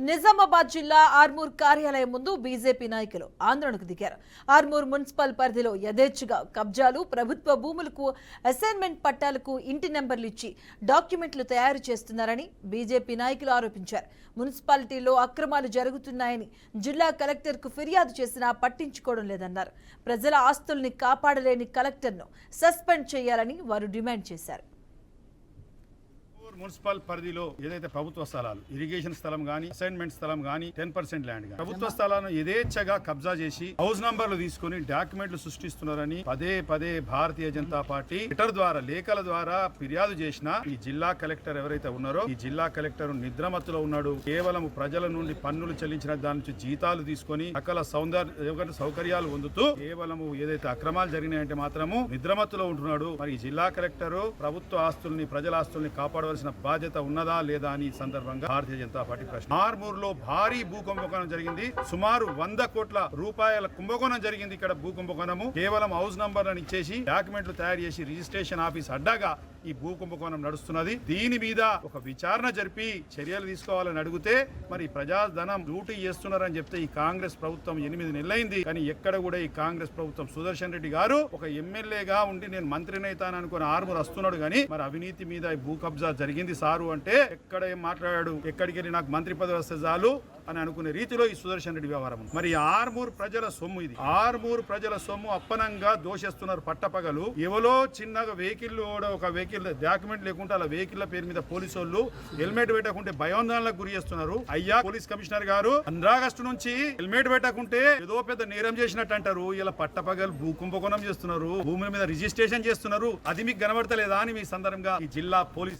నిజామాబాద్ జిల్లా ఆర్మూర్ కార్యాలయం ముందు బీజేపీ నాయకులు ఆందోళనకు దిగారు. ఆర్మూర్ మున్సిపల్ పరిధిలో యథేచ్ఛగా కబ్జాలు, ప్రభుత్వ భూములకు అసైన్మెంట్ పట్టాలకు ఇంటి నెంబర్లు ఇచ్చి డాక్యుమెంట్లు తయారు చేస్తున్నారని బీజేపీ నాయకులు ఆరోపించారు. మున్సిపాలిటీలో అక్రమాలు జరుగుతున్నాయని జిల్లా కలెక్టర్కు ఫిర్యాదు చేసినా పట్టించుకోవడం లేదన్నారు. ప్రజల ఆస్తుల్ని కాపాడలేని కలెక్టర్ను సస్పెండ్ చేయాలని వారు డిమాండ్ చేశారు. మున్సిపల్ పరిధిలో ఏదైతే ప్రభుత్వ స్థలాలు, ఇరిగేషన్ స్థలం గానీ, అసైన్మెంట్ స్థలం గానీ, 10% ల్యాండ్ గానీ, ప్రభుత్వ స్థలాలను యథేచ్ఛగా కబ్జా చేసి హౌస్ నంబర్లు తీసుకుని డాక్యుమెంట్లు సృష్టిస్తున్నారని పదే భారతీయ జనతా పార్టీ లెటర్ ద్వారా, లేఖల ద్వారా ఫిర్యాదు చేసిన ఈ జిల్లా కలెక్టర్ ఎవరైతే ఉన్నారో, ఈ జిల్లా కలెక్టర్ నిద్రమత్తులో ఉన్నాడు. కేవలం ప్రజల నుండి పన్నులు చెల్లించిన దాని నుంచి జీతాలు తీసుకొని సకల సౌకర్యాలు పొందుతూ కేవలం ఏదైతే అక్రమాలు జరిగినాయంటే మాత్రము నిద్రమత్తులో ఉంటున్నాడు. మరి ఈ జిల్లా కలెక్టర్ ప్రభుత్వ ఆస్తుల్ని, ప్రజల ఆస్తుల్ని కాపాడవలసిన బాధ్యత ఉన్నదా లేదా అని సందర్భంగా భారతీయ జనతా పార్టీ ప్రశ్న. ఆర్మూర్ లో భారీ భూ కుంభకోణం జరిగింది. సుమారు 100 కోట్ల రూపాయల కుంభకోణం జరిగింది. ఇక్కడ భూ కుంభకోణము కేవలం హౌస్ నంబర్లను ఇచ్చేసి డాక్యుమెంట్లు తయారు చేసి రిజిస్ట్రేషన్ ఆఫీస్ అడ్డాగా ఈ భూ కుంభకోణం నడుస్తున్నది. దీని మీద ఒక విచారణ జరిపి చర్యలు తీసుకోవాలని అడిగితే మరి ప్రజాధనం లూటీ చేస్తున్నారని చెప్తే ఈ కాంగ్రెస్ ప్రభుత్వం 8 నెలలైంది. కానీ ఎక్కడ కూడా ఈ కాంగ్రెస్ ప్రభుత్వం సుదర్శన్ రెడ్డి గారు ఒక ఎమ్మెల్యేగా ఉండి నేను మంత్రినైతాను అనుకుని ఆర్మూర్ వస్తున్నాడు. కానీ మరి అవినీతి మీద భూ కబ్జా జరిగింది సారు అంటే ఎక్కడ ఏం మాట్లాడాడు, ఎక్కడికి వెళ్ళి నాకు మంత్రి పదవి వస్తే చాలు అని అనుకునే రీతిలో ఈ సుదర్శన్ రెడ్డి వ్యవహారం. మరి ఆర్మూర్ ప్రజల సొమ్ము ఇది. ఆర్మూర్ ప్రజల సొమ్ము అప్పనంగా దోషిస్తున్నారు పట్టపగలు. ఎవరో చిన్నగా వెహికల్ ఒక వెహికల్ డాక్యుమెంట్ లేకుంటే అలా వెహికల్ పేరు మీద పోలీసు వాళ్ళు హెల్మెట్ పెట్టకుంటే భయోందనలకు గురి చేస్తున్నారు. అయ్యా పోలీస్ కమిషనర్ గారు, 15 ఆగస్టు నుంచి హెల్మెట్ పెట్టకుంటే ఏదో పెద్ద నేరం చేసినట్టు అంటారు. ఇలా పట్టపగలు భూ కుంభకోణం చేస్తున్నారు, భూముల మీద రిజిస్ట్రేషన్ చేస్తున్నారు. అది మీకు కనబడతలేదా అని మీ సందర్భంగా ఈ జిల్లా పోలీసు